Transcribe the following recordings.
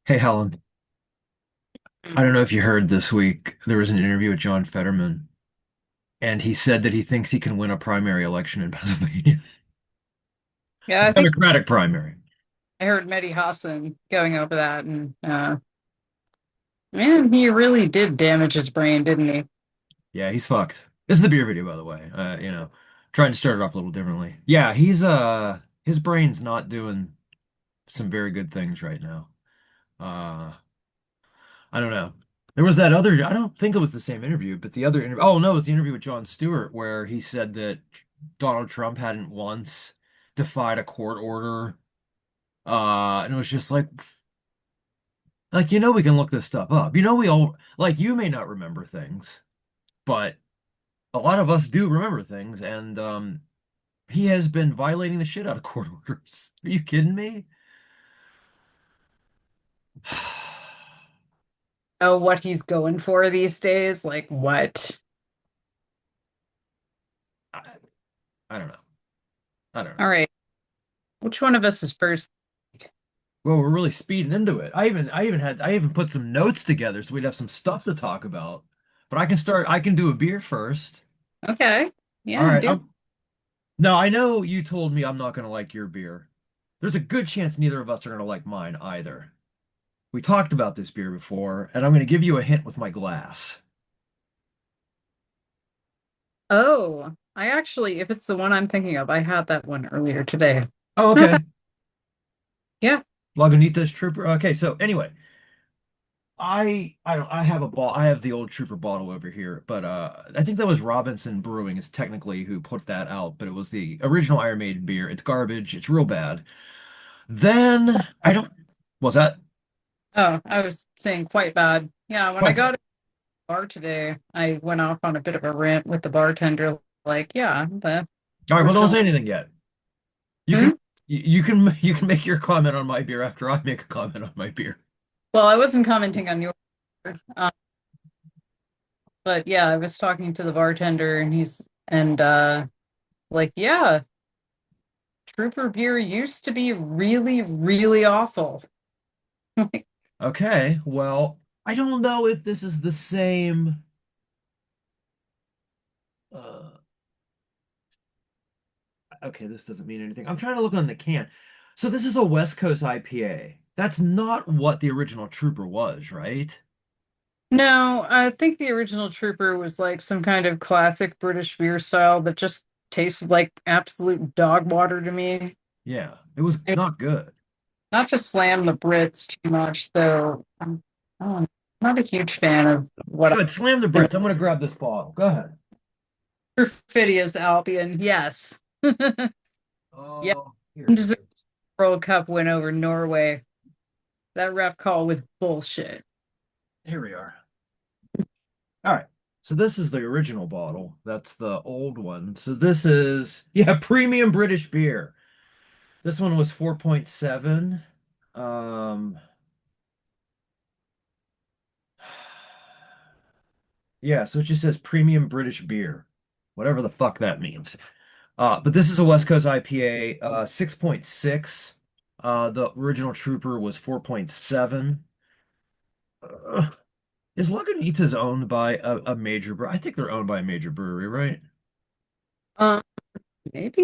Hey, Helen. I don't know if you heard this week, there was an interview with John Fetterman, and he said that he thinks he can win a primary election in Pennsylvania, Yeah, a I think Democratic primary. I heard Mehdi Hassan going over that, and man, he really did damage his brain, didn't he? Yeah, he's fucked. This is the beer video, by the way. Trying to start it off a little differently. Yeah, his brain's not doing some very good things right now. Uh, I don't know. There was that other, I don't think it was the same interview, but the other interview, oh no, it was the interview with Jon Stewart where he said that Donald Trump hadn't once defied a court order. And it was just we can look this stuff up. We all, like, you may not remember things, but a lot of us do remember things. And he has been violating the shit out of court orders. Are you kidding me? Oh, what he's going for these days? Like what? I, I don't know. I don't know. All right, which one of us is first? Well, we're really speeding into it. I even put some notes together so we'd have some stuff to talk about. But I can do a beer first. Okay, All yeah, right. dude. Now I know you told me I'm not gonna like your beer. There's a good chance neither of us are gonna like mine either. We talked about this beer before, and I'm going to give you a hint with my glass. Oh, I actually, if it's the one I'm thinking of, I had that one earlier today. Oh, Not okay. that, yeah. Lagunitas Trooper. Okay, so anyway, I don't I have a ball I have the old Trooper bottle over here, but I think that was Robinson Brewing is technically who put that out, but it was the original Iron Maiden beer. It's garbage. It's real bad. Then I don't was that Oh, I was saying quite bad. Yeah, when I quite got bad. at the bar today, I went off on a bit of a rant with the bartender. Like, yeah, the All right, well, don't original. say anything yet. You can Hmm? you can make your comment on my beer after I make a comment on my beer. Well, I wasn't commenting on yours. Um, But yeah, I was talking to the bartender and like, yeah, Trooper beer used to be really, really awful. Okay, well, I don't know if this is the same. Uh, okay, this doesn't mean anything. I'm trying to look on the can. So this is a West Coast IPA. That's not what the original Trooper was, right? No, I think the original Trooper was like some kind of classic British beer style that just tasted like absolute dog water to me. Yeah, it was I mean, not good. not to slam the Brits too much, though. I'm not a huge fan of what Good, slam the I Brits. I'm gonna grab this bottle. Go ahead. Perfidious Albion. Yes. Yeah, Oh, here it deserved is. World Cup win over Norway. That ref call was bullshit. Here we are. All right. So this is the original bottle. That's the old one. So this is, yeah, premium British beer. This one was 4.7. Um, yeah, so it just says premium British beer, whatever the fuck that means. But this is a West Coast IPA, 6.6. The original Trooper was 4.7. Is Lagunitas owned by a major brewery? I think they're owned by a major brewery, right? Um, Maybe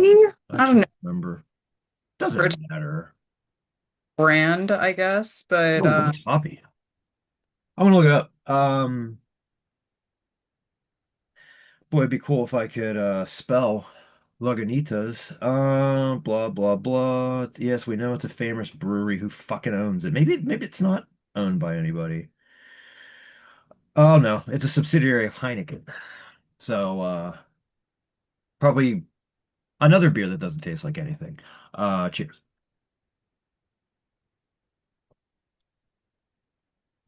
I I don't know. can't remember. British Doesn't matter. brand, I guess, but Oh, it's hoppy. I'm gonna look it up. Boy, it'd be cool if I could spell Lagunitas. Blah blah blah. Yes, we know it's a famous brewery. Who fucking owns it? Maybe it's not owned by anybody. Oh no, it's a subsidiary of Heineken. So probably another beer that doesn't taste like anything. Cheers.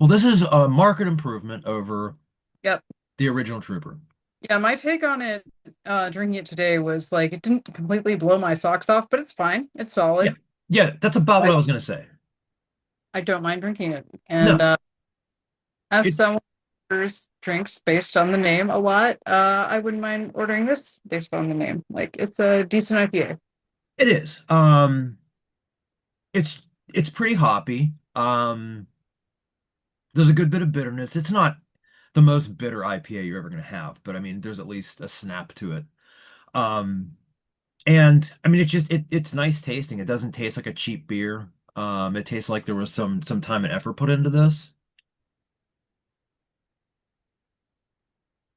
Well, this is a market improvement over yep. the original Trooper. Yeah, my take on it, drinking it today was like it didn't completely blow my socks off, but it's fine. It's Yeah, solid. yeah, that's about what I I was gonna say. I don't mind drinking it. And No, as it someone who orders drinks based on the name a lot, I wouldn't mind ordering this based on the name. Like it's a decent IPA. it is. It's pretty hoppy. There's a good bit of bitterness. It's not the most bitter IPA you're ever going to have, but I mean, there's at least a snap to it. Um, and I mean, it's nice tasting. It doesn't taste like a cheap beer. It tastes like there was some time and effort put into this.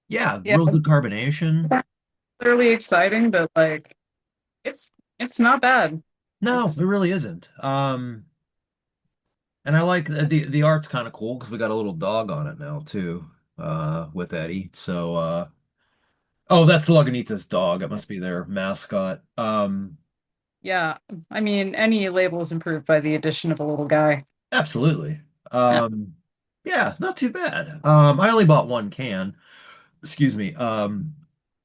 Yeah, Yeah, real good carbonation. it's clearly exciting, but like it's it's not bad. No, It's it really isn't. And I like the art's kind of cool because we got a little dog on it now too, with Eddie. So, oh, that's the Lagunitas dog. It must be their mascot. yeah, I mean any label is improved by the addition of a little guy. Absolutely. Yeah, Yeah, not too bad. I only bought one can. Excuse me.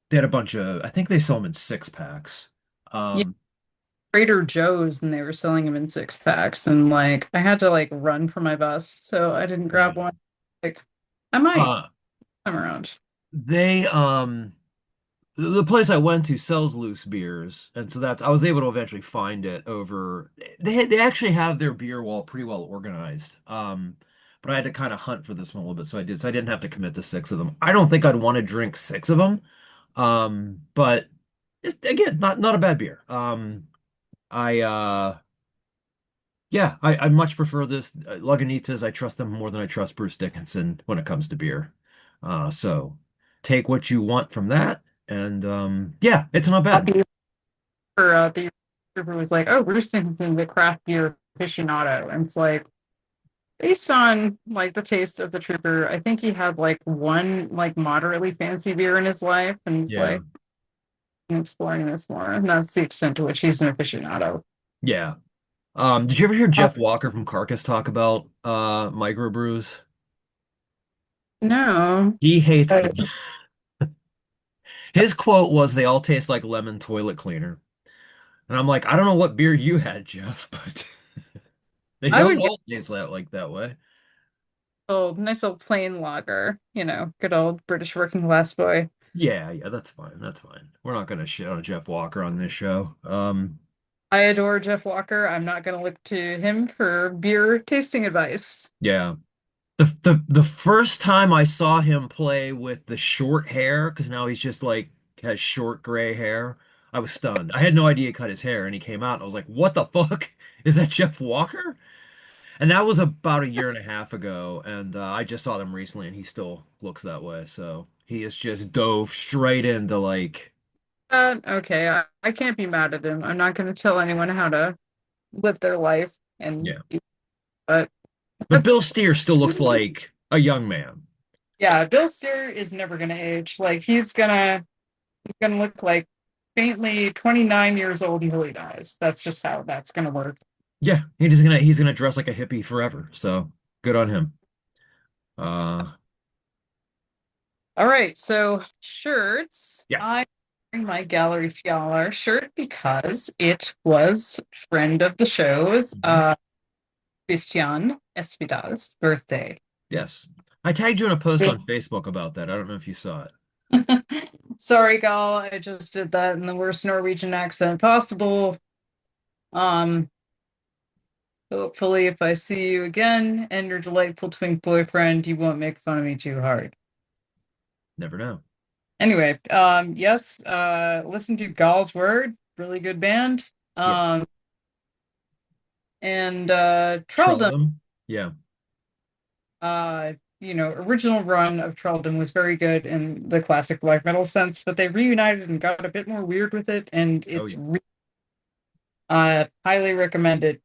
They had a bunch of, I think they sell them in six packs. yeah, Um, Trader Joe's and they were selling them in six packs and like I had to like run for my bus, so I didn't grab yeah. one. Like I might Uh, come around. they, the place I went to sells loose beers, and so that's I was able to eventually find it over. They actually have their beer wall pretty well organized. But I had to kind of hunt for this one a little bit, so I did. So I didn't have to commit to six of them. I don't think I'd want to drink six of them. But it's, again, not a bad beer. I Yeah, I much prefer this Lagunitas. I trust them more than I trust Bruce Dickinson when it comes to beer. So take what you want from that, and yeah, it's not bad. Happy for the trooper was like, "Oh, Bruce Dickinson, the craft beer aficionado," and it's like based on like the taste of the trooper, I think he had like one like moderately fancy beer in his life, and he's Yeah, like exploring this more, and that's the extent to which he's an aficionado. yeah. Did you ever hear Uh, Jeff Walker from Carcass talk about microbrews? no, He hates uh, them. His quote was, "They all taste like lemon toilet cleaner." And I'm like, I don't know what beer you had, Jeff, but they I don't would get all taste that way. a nice old plain lager, good old British working class boy. Yeah, yeah, that's fine. That's fine. We're not gonna shit on Jeff Walker on this show. I adore Jeff Walker. I'm not going to look to him for beer tasting advice. Yeah. The first time I saw him play with the short hair, because now he's just like has short gray hair, I was stunned. I had no idea he cut his hair, and he came out, and I was like, "What the fuck? Is that Jeff Walker?" And that was about a year and a half ago, and I just saw them recently, and he still looks that way. So he has just dove straight into like, Okay, I can't be mad at him. I'm not going to tell anyone how to live their life, and yeah. but But Bill that's Steer still looks like a young man. yeah. Bill Steer is never going to age. Like he's gonna look like faintly 29 years old until he dies. That's just how that's gonna work. Yeah, he's gonna dress like a hippie forever. So good on him. Uh, All right, so shirts. yeah. I bring my Gallery Fialar shirt because it was friend of the show's, Mhm. Christian Espidal's birthday. Yes. I tagged you in a post on Facebook about that. I don't know if you saw it. Sorry, Gal, I just did that in the worst Norwegian accent possible. Um, Hopefully, if I see you again and your delightful twink boyfriend, you won't make fun of me too hard. Never know. Anyway, yes, listen to Gall's Word, really good band. Yeah. And Trelldom, Trelldom. Yeah. original run of Trelldom was very good in the classic black metal sense, but they reunited and got a bit more weird with it, and Oh it's yeah. highly recommended,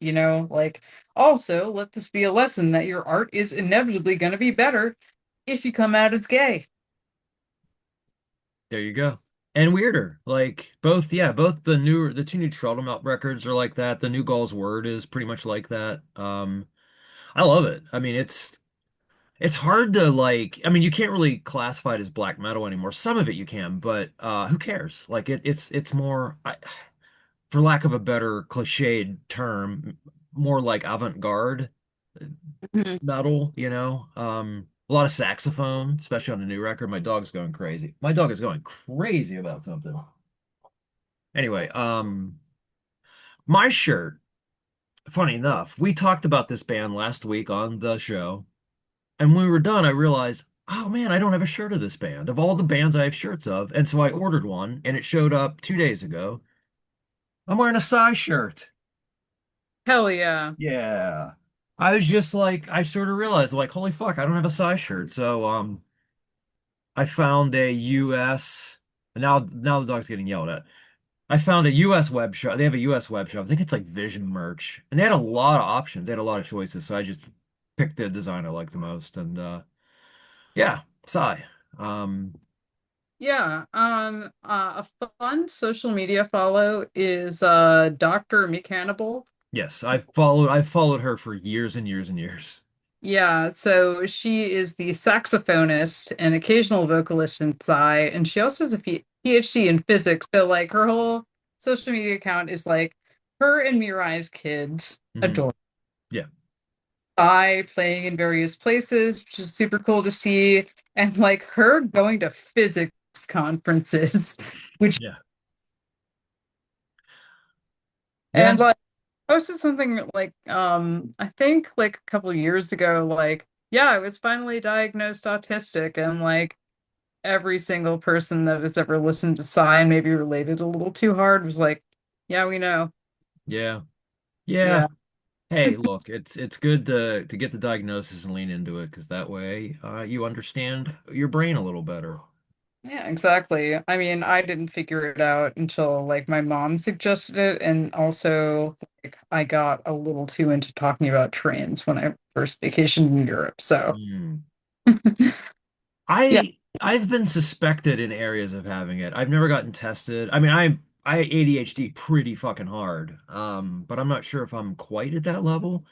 like also let this be a lesson that your art is inevitably going to be better if you come out as gay. There you go. And weirder. Like both, yeah, both the two new Trelldom out records are like that. The new Gall's Word is pretty much like that. I love it. I mean, it's hard to like, I mean, you can't really classify it as black metal anymore. Some of it you can, but who cares? Like it's more for lack of a better cliched term, more like avant-garde Mhm. metal, a lot of saxophone, especially on the new record. My dog's going crazy. My dog is going crazy about something. Anyway, my shirt, funny enough, we talked about this band last week on the show. And when we were done, I realized, oh man, I don't have a shirt of this band, of all the bands I have shirts of. And so I ordered one and it showed up 2 days ago. I'm wearing a size shirt. Hell yeah. Yeah. I was just like, I sort of realized, like, holy fuck, I don't have a size shirt. So, I found a US, now the dog's getting yelled at. I found a US web shop. They have a US web shop. I think it's like Vision Merch. And they had a lot of options. They had a lot of choices. So I just picked the design I like the most. And yeah, Psy. Um, Yeah. A fun social media follow is Dr. Mechanable. yes, I've followed her for years and years and years. Yeah, so she is the saxophonist and occasional vocalist in Psy, and she also has a PhD in physics. So like her whole social media account is like her and Mirai's kids Hmm. adore Yeah, Psy playing in various places, which is super cool to see, and like her going to physics conferences, which yeah, yeah, and like posted something like I think like a couple years ago, like yeah, I was finally diagnosed autistic, and like every single person that has ever listened to Psy and maybe related a little too hard was like, yeah, we know. yeah, yeah. Yeah. Hey, look, it's good to get the diagnosis and lean into it because that way you understand your brain a little better. Yeah, exactly. I mean, I didn't figure it out until like my mom suggested it, and also like I got a little too into talking about trains when I first vacationed in Europe. So, Hmm. yeah. I've been suspected in areas of having it. I've never gotten tested. I mean, I ADHD pretty fucking hard. But I'm not sure if I'm quite at that level.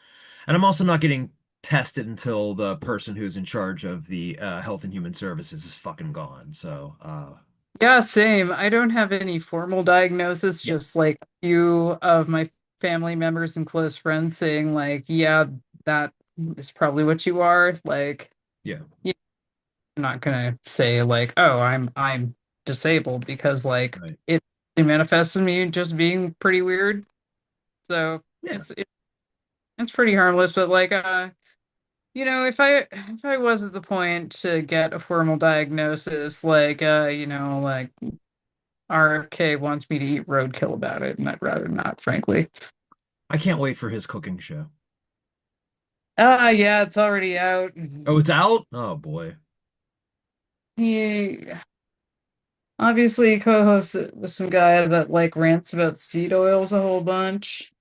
And I'm also not getting tested until the person who's in charge of the Health and Human Services is fucking gone. So, Yeah, same. I don't have any formal diagnosis, yeah, just like a few of my family members and close friends saying like, yeah, that is probably what you are. Like, yeah, yeah, I'm not gonna say like, oh, I'm disabled because like right. it manifests in me just being pretty weird. So Yeah. it's pretty harmless, but like if I was at the point to get a formal diagnosis, like like RFK wants me to eat roadkill about it, and I'd rather not, frankly. I can't wait for his cooking show. Yeah, it's already out. Oh, it's out? Oh boy. He obviously co-hosts it with some guy that like rants about seed oils a whole bunch.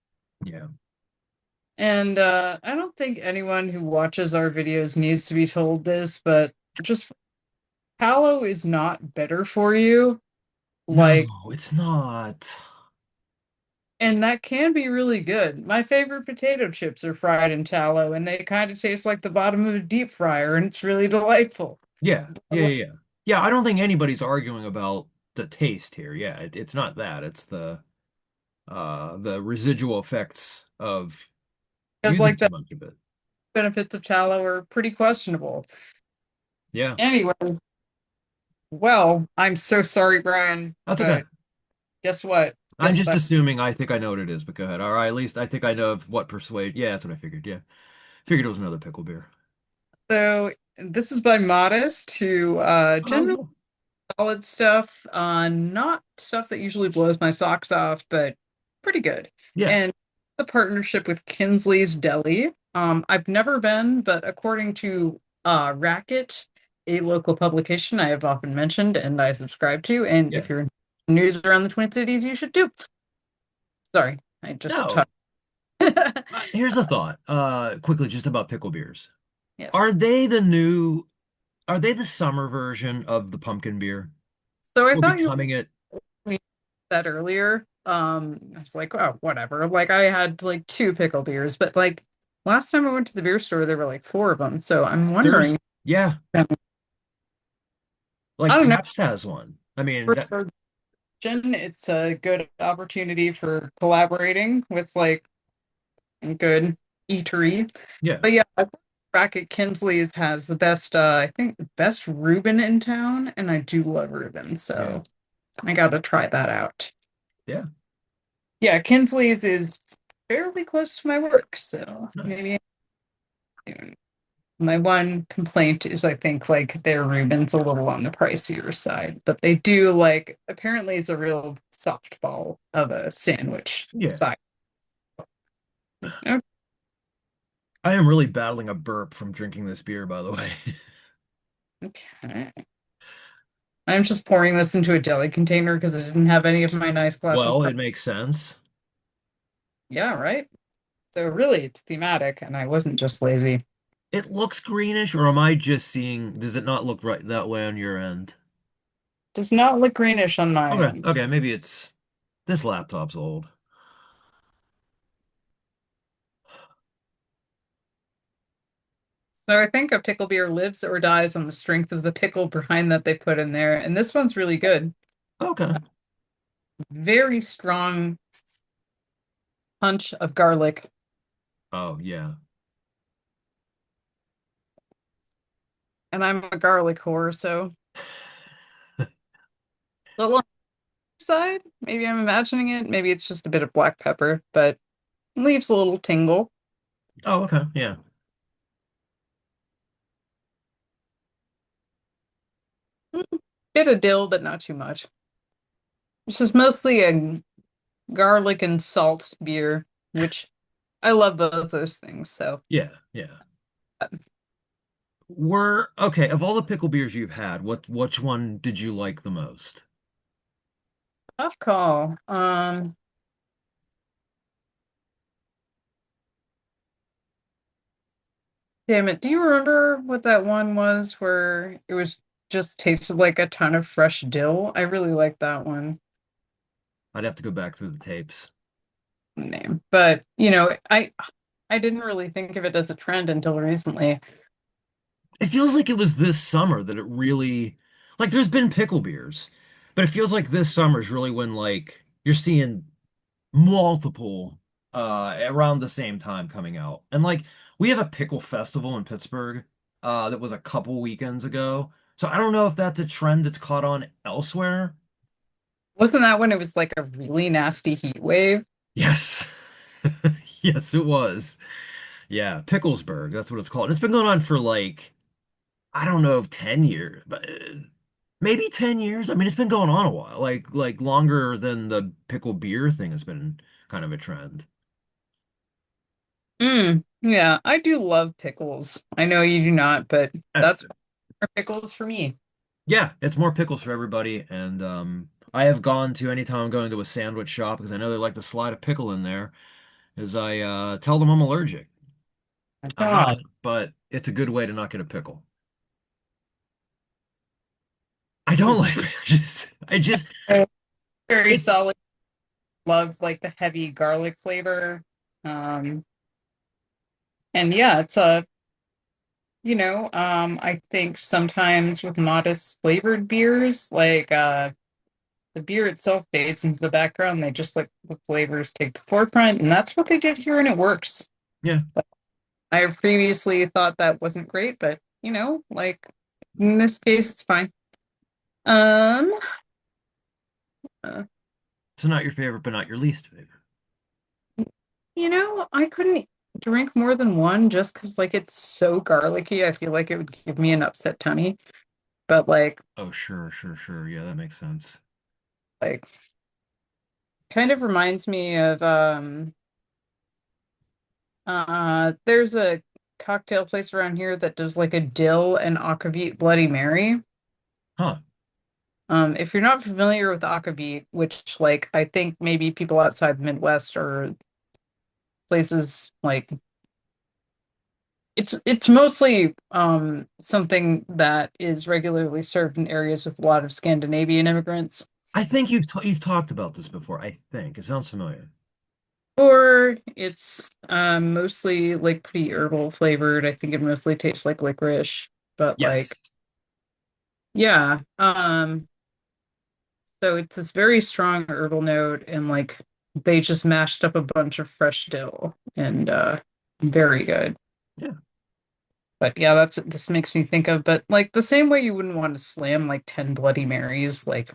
Yeah. And I don't think anyone who watches our videos needs to be told this, but just tallow is not better for you. No, Like, it's not. and that can be really good. My favorite potato chips are fried in tallow, and they kind of taste like the bottom of a deep fryer, and it's really delightful. Yeah. Yeah, yeah, yeah. Yeah, I don't think anybody's arguing about the taste here. Yeah, it's not that. It's the residual effects of Because using like too the much of it. benefits of tallow are pretty questionable. Yeah. Anyway, well, I'm so sorry, Brian, That's okay. but guess what? I'm Guess just what? assuming I think I know what it is, but go ahead. All right, at least I think I know of what persuade. Yeah, that's what I figured. Yeah. Figured it was another pickle beer. So this is by Modist, who Oh, generally yeah. solid stuff, not stuff that usually blows my socks off, but pretty good. Yeah. And the partnership with Kinsley's Deli. I've never been, but according to Racket, a local publication I have often mentioned and I subscribe to, and Yeah. if you're in news around the Twin Cities, you should too. Sorry, I just No. talked. Here's a thought, quickly just about pickle beers. Yes. Are they the new, are they the summer version of the pumpkin beer? So I Or thought you becoming it? were that earlier. I was like, oh, whatever. Like I had like two pickle beers, but like last time I went to the beer store, there were like four of them. So I'm wondering, Yeah, I like don't know, Pabst has one. I mean, for Jen, it's a good opportunity for collaborating with like a good eatery. yeah, But yeah, I think Racket Kinsley's has the best, I think the best Reuben in town, and I do love Reuben, yeah, so I gotta try that out. yeah, Yeah, Kinsley's is fairly close to my work, so nice. maybe soon. My one complaint is I think like their Reuben's a little on the pricier side, but they do like apparently it's a real softball of a sandwich Yeah. side. I am really battling a burp from drinking this beer, by the way. Okay. I'm just pouring this into a deli container because I didn't have any of my nice glasses. Well, it makes sense. Yeah, right. So really, it's thematic, and I wasn't just lazy. It looks greenish, or am I just seeing, does it not look right that way on your end? Does not look greenish on my Okay, end. okay, maybe it's this laptop's old. So I think a pickle beer lives or dies on the strength of the pickle brine that they put in there, and this one's really good. Okay. Very strong punch of garlic, Oh, yeah. and I'm a garlic whore, so a little on the side. Maybe I'm imagining it. Maybe it's just a bit of black pepper, but leaves a little tingle. Oh, okay, yeah. Bit of dill, but not too much. This is mostly a garlic and salt beer, which I love both those things. So Yeah, yeah. Okay, of all the pickle beers you've had, which one did you like the most? tough call. Damn it. Do you remember what that one was where it was just tasted like a ton of fresh dill? I really like that one I'd have to go back through the tapes. name. But, I didn't really think of it as a trend until recently. It feels like it was this summer that it really, like there's been pickle beers, but it feels like this summer is really when like you're seeing multiple around the same time coming out. And like we have a pickle festival in Pittsburgh that was a couple weekends ago. So I don't know if that's a trend that's caught on elsewhere. Wasn't that when it was like a really nasty heat wave? Yes. Yes, it was. Yeah, Picklesburg, that's what it's called. It's been going on for like I don't know if 10 years, but maybe 10 years. I mean, it's been going on a while. Like longer than the pickle beer thing has been kind of a trend. Yeah, I do love pickles. I know you do not, but Uh, that's pickles for me. Yeah, it's more pickles for everybody. And I have gone to anytime I'm going to a sandwich shop because I know they like to slide a pickle in there, is I tell them I'm allergic. God, But it's a good way to not get a pickle. I don't like I just very it solid. Love like the heavy garlic flavor. Um, and yeah, it's I think sometimes with modest flavored beers, like the beer itself fades into the background. They just like the flavors take the forefront, and that's what they did here, and it works. yeah, I have previously thought that wasn't great, but like in this case, it's fine. Um, uh, it's not your favorite, but not your least favorite. I couldn't drink more than one just because like it's so garlicky. I feel like it would give me an upset tummy. But Oh, sure, sure, sure. Yeah, that makes sense. like kind of reminds me of there's a cocktail place around here that does like a dill and aquavit Bloody Mary. Huh. If you're not familiar with aquavit, which like I think maybe people outside the Midwest or places like it's mostly something that is regularly served in areas with a lot of Scandinavian immigrants. I think you've talked about this before. I think it sounds familiar. Or it's mostly like pretty herbal flavored. I think it mostly tastes like licorice, but like Yes. yeah. So it's this very strong herbal note and like they just mashed up a bunch of fresh dill and very good. Yeah. But yeah, that's what this makes me think of. But like the same way you wouldn't want to slam like 10 Bloody Marys, like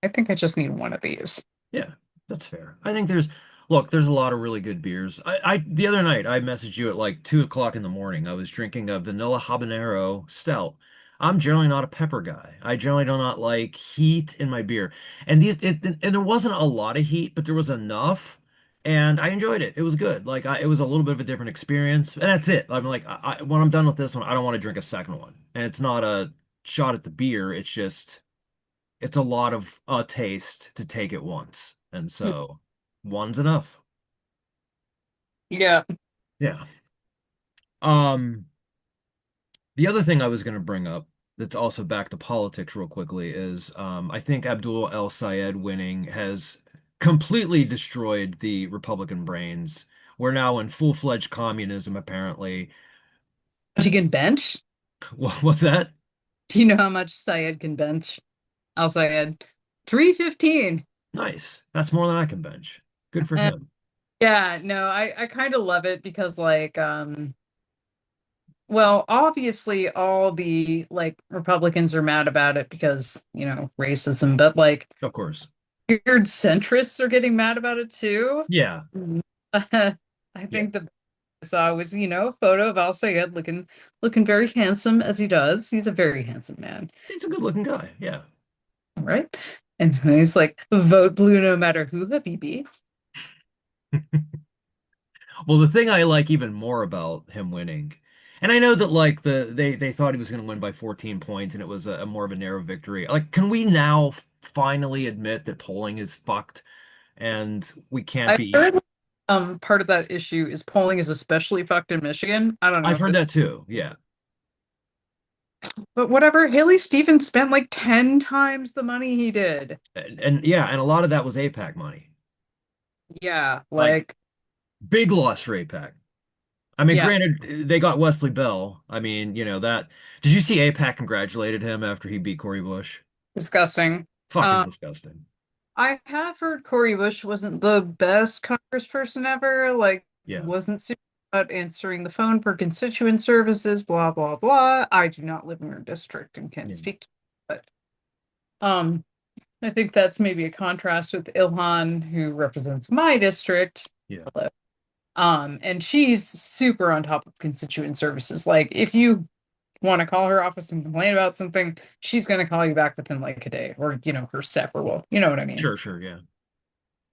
I think I just need one of these. Yeah. That's fair. I think there's Look, there's a lot of really good beers. The other night I messaged you at like 2 o'clock in the morning. I was drinking a vanilla habanero stout. I'm generally not a pepper guy. I generally do not like heat in my beer. And there wasn't a lot of heat, but there was enough, and I enjoyed it. It was good. It was a little bit of a different experience, and that's it. I'm like, when I'm done with this one, I don't want to drink a second one. And it's not a shot at the beer. It's just it's a lot of a taste to take it once, and so one's enough. Yeah. Yeah. Um, the other thing I was going to bring up that's also back to politics real quickly is I think Abdul El Sayed winning has completely destroyed the Republican brains. We're now in full-fledged communism, apparently. But you can bench? What's that? Do you know how much Syed can bench? Al Syed. 315. Nice. That's more than I can bench. Good for And him. yeah, no, I kind of love it because well, obviously all the like Republicans are mad about it because, racism, but like Of course. weird centrists are getting mad about it too. Yeah. I Yeah. think the I saw was, a photo of Al Sayed looking very handsome as he does. He's a very handsome man, He's a good-looking guy. Yeah. right? And he's like, vote blue no matter who, Habibi. Well, the thing I like even more about him winning, and I know that like they thought he was going to win by 14 points, and it was a more of a narrow victory. Like, can we now finally admit that polling is fucked, and we can't I be? heard part of that issue is polling is especially fucked in Michigan. I don't know I've if heard it's that too. Yeah, but whatever. Haley Stevens spent like 10 times the money he did. and yeah, and a lot of that was APAC money, Yeah, like like big loss for APAC. I mean, yeah, granted, they got Wesley Bell. I mean, that. Did you see APAC congratulated him after he beat Cory Bush? disgusting. Fucking Uh, disgusting. I have heard Cory Bush wasn't the best congressperson ever, like Yeah, wasn't super about answering the phone for constituent services, blah blah blah. I do not live in your district and can't yeah, speak to it, but I think that's maybe a contrast with Ilhan, who represents my district. yeah. And she's super on top of constituent services. Like if you want to call her office and complain about something, she's going to call you back within like a day, or her staff or will. You know what I mean? Sure, sure, yeah.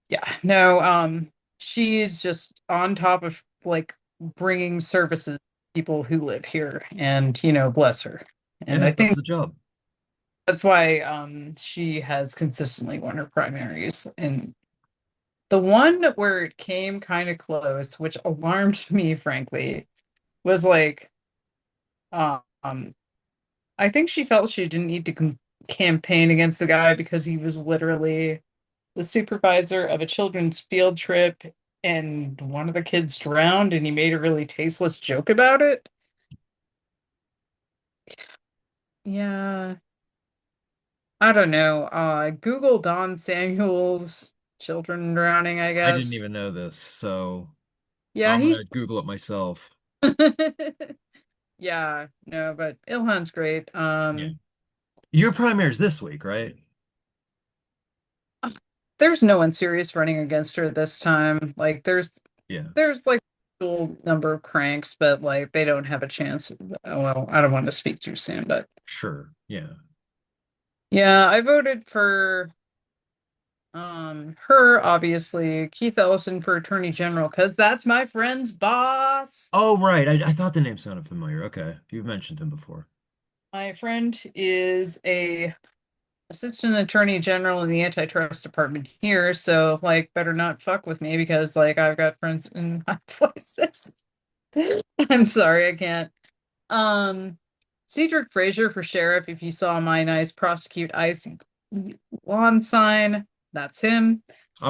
Yeah. No, she is just on top of like bringing services to people who live here, and bless her. And Yeah, I that's think the job. that's why she has consistently won her primaries. And the one where it came kind of close, which alarmed me, frankly, was like, um, I think she felt she didn't need to campaign against the guy because he was literally the supervisor of a children's field trip and one of the kids drowned and he made a really tasteless joke about it. Yeah, I don't know. Google Don Samuels children drowning, I I didn't guess. even know this, so Yeah, I'm he's gonna Google it myself. yeah, no, but Ilhan's great. Yeah. Your primary's this week, right? There's no one serious running against her this time. Like Yeah, there's like a little number of cranks, but like they don't have a chance. Well, I don't want to speak too soon, but sure. Yeah. yeah, I voted for her, obviously, Keith Ellison for Attorney General, because that's my friend's boss. Oh, right. I thought the name sounded familiar. Okay. You've mentioned him before. My friend is a assistant attorney general in the antitrust department here, so like better not fuck with me because like I've got friends in high places. I'm sorry, I can't. Um, Cedric Frazier for sheriff. If you saw my nice prosecute ICE lawn sign, that's him.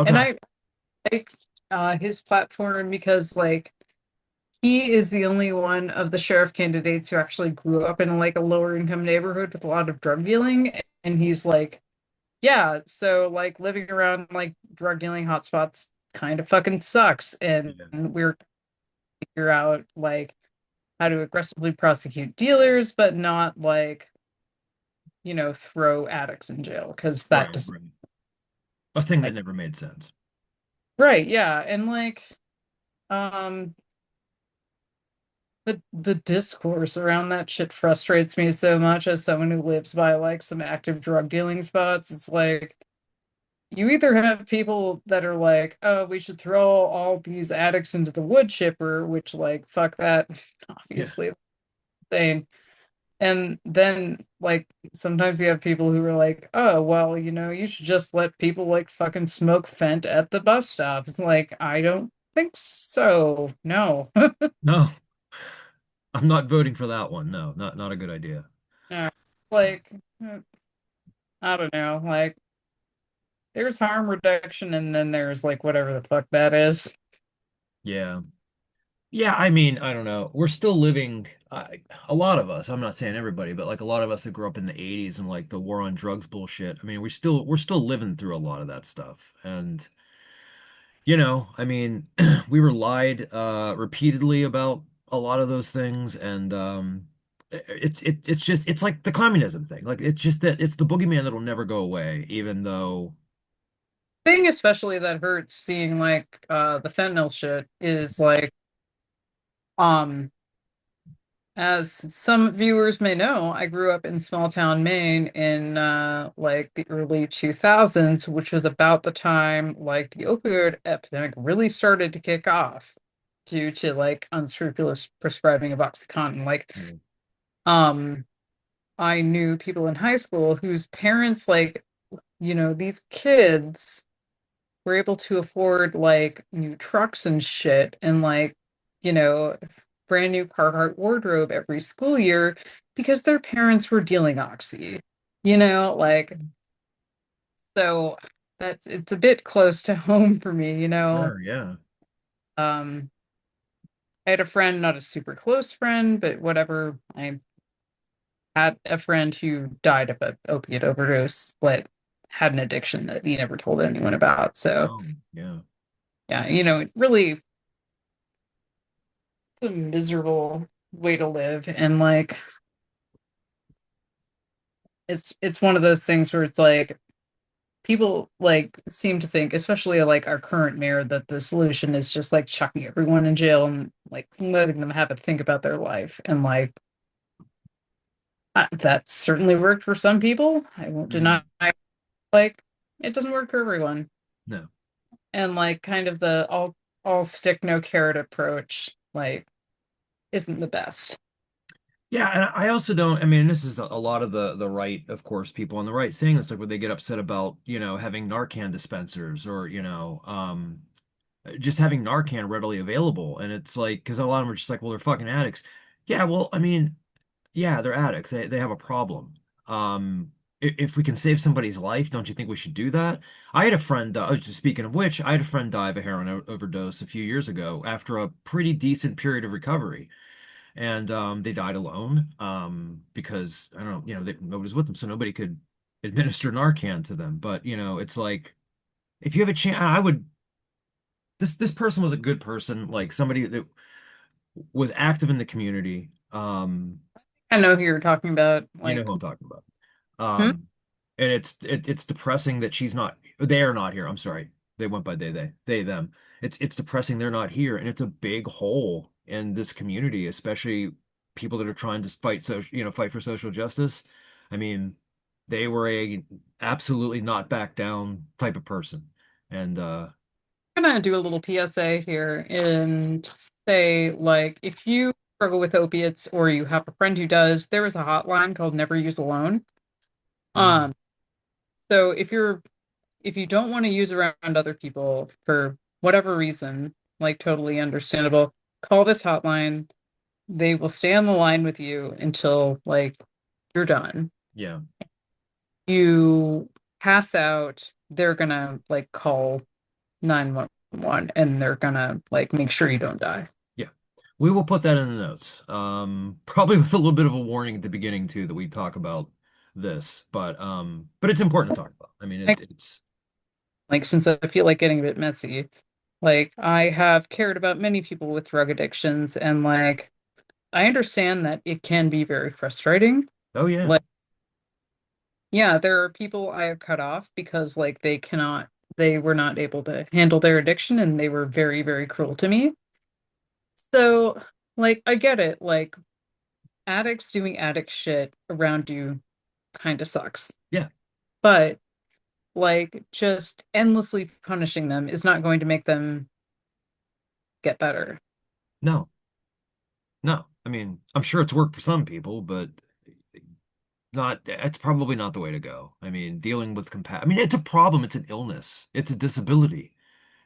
And Okay. I like his platform because like he is the only one of the sheriff candidates who actually grew up in like a lower income neighborhood with a lot of drug dealing. And he's like, yeah, so like living around like drug dealing hotspots kind of fucking sucks. And Yeah. we're figure out like how to aggressively prosecute dealers, but not like, throw addicts in jail because that Right, just right. A thing that like never made sense. Right, yeah. And like um the discourse around that shit frustrates me so much as someone who lives by like some active drug dealing spots. It's like you either have people that are like, oh, we should throw all these addicts into the wood chipper, which like fuck that, Yeah. obviously insane. And then like sometimes you have people who are like, oh, well, you should just let people like fucking smoke Fent at the bus stop. It's like, I don't think so. No. No, I'm not voting for that one. No, not a good idea. No. Like, I don't know. Like, there's harm reduction, and then there's like whatever the fuck that is. Yeah. Yeah, I mean, I don't know. We're still living, a lot of us, I'm not saying everybody, but like a lot of us that grew up in the 80s and like the war on drugs bullshit. I mean, we're still living through a lot of that stuff. And I mean, we were lied repeatedly about a lot of those things, and it's just it's like the communism thing. Like it's just that it's the boogeyman that'll never go away, even though Thing especially that hurts seeing like the fentanyl shit is like um as some viewers may know, I grew up in small town Maine in like the early 2000s, which was about the time like the opioid epidemic really started to kick off due to like unscrupulous prescribing of OxyContin. Like mm, um I knew people in high school whose parents like, these kids were able to afford like new trucks and shit and like, you know, brand new Carhartt wardrobe every school year because their parents were dealing oxy. Like so it's a bit close to home for me, you know. sure, yeah. Um I had a friend, not a super close friend, but whatever. I had a friend who died of an opiate overdose, but had an addiction that he never told anyone about. So Oh, yeah. yeah, it really a miserable way to live. And like it's one of those things where it's like people like seem to think, especially like our current mayor, that the solution is just like chucking everyone in jail and like letting them have a think about their life. And like that certainly worked for some people. I won't deny, Mm, like it doesn't work for everyone. no. And like kind of the all stick no carrot approach like isn't the best. Yeah, and I also don't. I mean, this is a lot of the right, of course, people on the right saying this, like when they get upset about, having Narcan dispensers or, just having Narcan readily available. And it's like, because a lot of them are just like, well, they're fucking addicts. Yeah, well, I mean, yeah, they're addicts. They have a problem. If we can save somebody's life, don't you think we should do that? I had a friend, just speaking of which, I had a friend die of a heroin overdose a few years ago after a pretty decent period of recovery. And they died alone because I don't know, nobody was with them, so nobody could administer Narcan to them. But it's like if you have a chance, I would. This person was a good person, like somebody that was active in the community. I know who you're talking about. You know Like, who I'm talking about. hmm? And it's depressing that she's not. They are not here. I'm sorry. They went by they them. It's depressing they're not here, and it's a big hole in this community, especially people that are trying to fight for social justice. I mean, they were a absolutely not back down type of person, and I'm gonna do a little PSA here and say, like, if you struggle with opiates or you have a friend who does, there is a hotline called Never Use Alone. mm, Um, so if you don't want to use around other people for whatever reason, like totally understandable, call this hotline. They will stay on the line with you until like you're done. yeah, You pass out, they're gonna like call 911 and they're gonna like make sure you don't die. yeah. We will put that in the notes. Probably with a little bit of a warning at the beginning too that we talk about this, but it's important to talk about. I mean, it's Like, since I feel like getting a bit messy, like, I have cared about many people with drug addictions, and like, I understand that it can be very frustrating. oh yeah, Like, yeah, there are people I have cut off because, like, they cannot they were not able to handle their addiction and they were very, very cruel to me. So, like, I get it. Like, addicts doing addict shit around you kind of sucks. Yeah. But, like, just endlessly punishing them is not going to make them get better. No, no. I mean, I'm sure it's worked for some people, but not, it's probably not the way to go. I mean, dealing with I mean, it's a problem. It's an illness. It's a disability.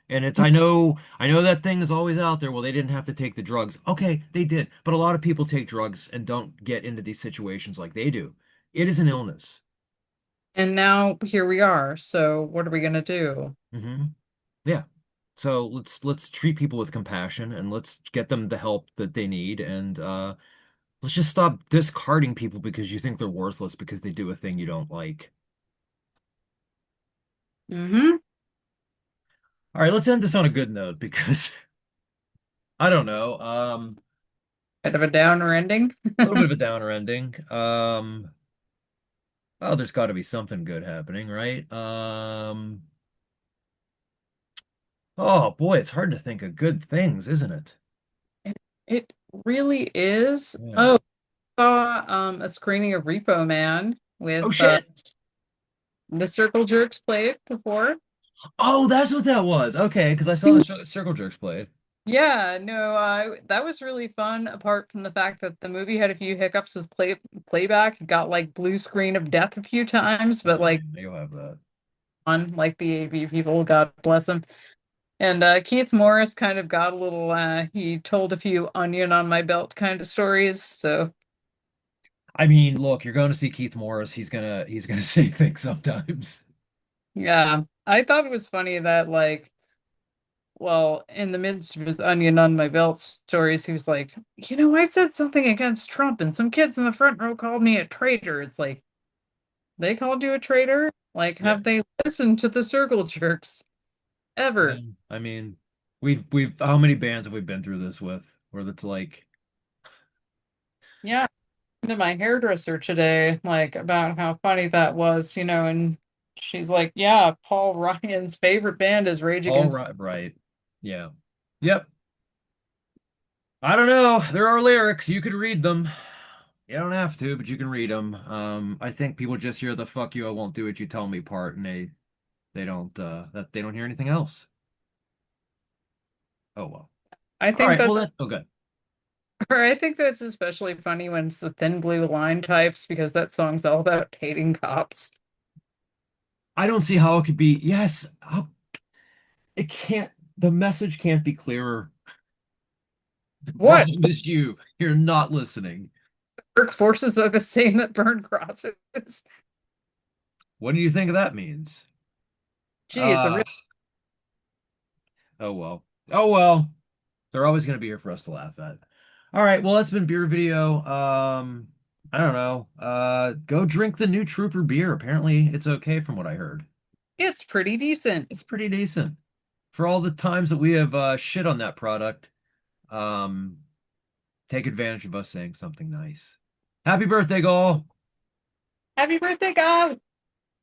And it's, I know that thing is always out there. Well, they didn't have to take the drugs. Okay, they did. But a lot of people take drugs and don't get into these situations like they do. It is an illness. And now here we are. So, what are we going to do? Hmm. Yeah. So let's treat people with compassion and let's get them the help that they need and let's just stop discarding people because you think they're worthless because they do a thing you don't like. Mm-hmm. All right, let's end this on a good note because I don't know. Bit of a downer ending. A little bit of a downer ending. Oh, there's got to be something good happening, right? Oh boy, it's hard to think of good things, isn't it? It really is. Yeah. Oh, saw a screening of Repo Man Oh with shit. the Circle Jerks played before. Oh, that's what that was. Okay, because I saw the Circle Jerks play. Yeah, no, that was really fun. Apart from the fact that the movie had a few hiccups with playback, it got like blue screen of death a few times, but Oh, like yeah, you'll have that. on like the AV people, God bless them. And Keith Morris kind of got a little. He told a few onion on my belt kind of stories. So I mean, look, you're going to see Keith Morris. He's gonna say things sometimes. yeah, I thought it was funny that like, well, in the midst of his onion on my belt stories, he was like, I said something against Trump, and some kids in the front row called me a traitor. It's like they called you a traitor? Like, Yeah. have they listened to the Circle Jerks Yeah. ever? I mean, we've how many bands have we been through this with where it's like, Yeah, to my hairdresser today, like about how funny that was, and she's like, "Yeah, Paul Ryan's favorite band is Rage all Against." right, right. Yeah. Yep. I don't know. There are lyrics. You could read them. You don't have to, but you can read them. I think people just hear the "fuck you, I won't do what you tell me" part, and they don't that they don't hear anything else. Oh well. I All think right. Well, that's, that okay. or I think that's especially funny when it's the Thin Blue Line types because that song's all about hating cops. I don't see how it could be. Yes. It can't. The message can't be clearer. The What? problem is you. You're not listening. Work forces are the same that burn crosses. What do you think that means? Gee, it's a Uh, real. oh well. Oh well. They're always going to be here for us to laugh at. All right, well, that's been beer video. I don't know. Go drink the new Trooper beer. Apparently, it's okay from what I heard. It's pretty decent. It's pretty decent for all the times that we have shit on that product. Um, take advantage of us saying something nice. Happy birthday, Gall. Happy birthday, guys!